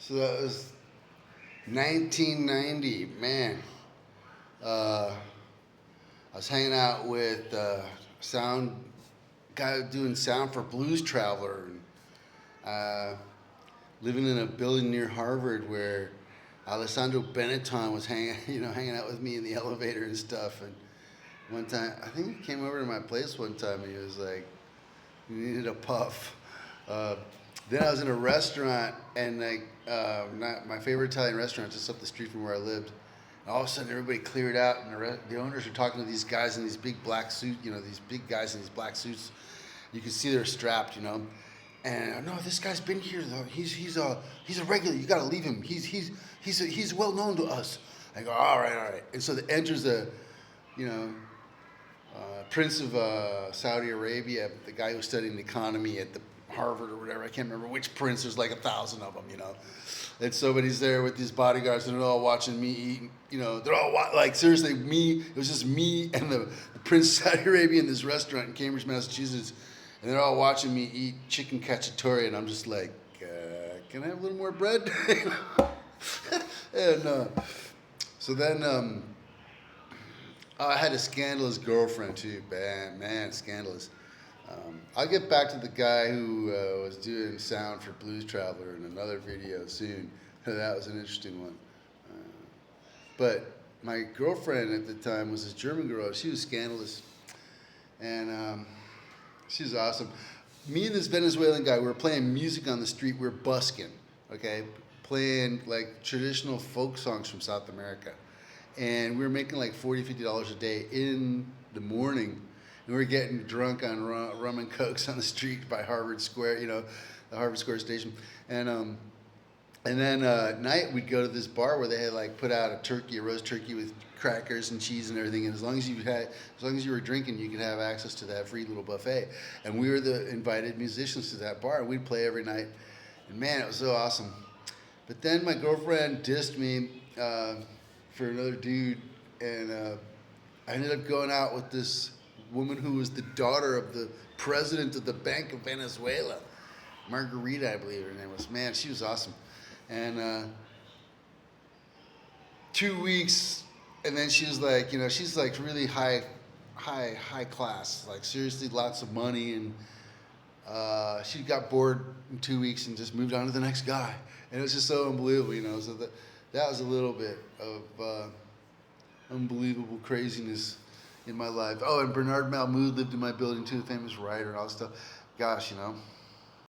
So that was 1990, man. I was hanging out with sound guy doing sound for Blues Traveler, and living in a building near Harvard where Alessandro Benetton was hanging out with me in the elevator and stuff. And one time, I think he came over to my place one time, and he was like, "You needed a puff." Uh, then I was in a restaurant, and not my favorite Italian restaurant, just up the street from where I lived. And all of a sudden, everybody cleared out, and the owners were talking to these guys in these big black suits. These big guys in these black suits. You can see they're strapped. And no, this guy's been here though. He's a regular. You got to leave him. He's well known to us. I go, all right. And so enters you know, Prince of Saudi Arabia, the guy who's studying economy at the Harvard or whatever. I can't remember which prince. There's like 1,000 of them. And so, but he's there with these bodyguards, and they're all watching me eat. They're all like, seriously, me. It was just me and the Prince of Saudi Arabia in this restaurant in Cambridge, Massachusetts, and they're all watching me eat chicken cacciatore, and I'm just like, can I have a little more bread? And so then I had a scandalous girlfriend too, man, scandalous. I'll get back to the guy who was doing sound for Blues Traveler in another video soon. That was an interesting one. But my girlfriend at the time was this German girl. She was scandalous, and she was awesome. Me and this Venezuelan guy, we were playing music on the street. We were busking, okay, playing like traditional folk songs from South America, and we were making like $40-50 a day in the morning. And we were getting drunk on rum and cokes on the street by Harvard Square, the Harvard Square station. And then at night we'd go to this bar where they had like put out a roast turkey with crackers and cheese and everything. And as long as you were drinking, you could have access to that free little buffet. And we were the invited musicians to that bar. We'd play every night, and man, it was so awesome. But then my girlfriend dissed me for another dude, and I ended up going out with this woman who was the daughter of the president of the Bank of Venezuela, Margarita, I believe her name was. Man, she was awesome. And 2 weeks, and then she was like, she's like really high class, like seriously, lots of money, and she got bored in 2 weeks and just moved on to the next guy, and it was just so unbelievable, So that was a little bit of unbelievable craziness in my life. Oh, and Bernard Malmoud lived in my building too, the famous writer and all that stuff. Gosh,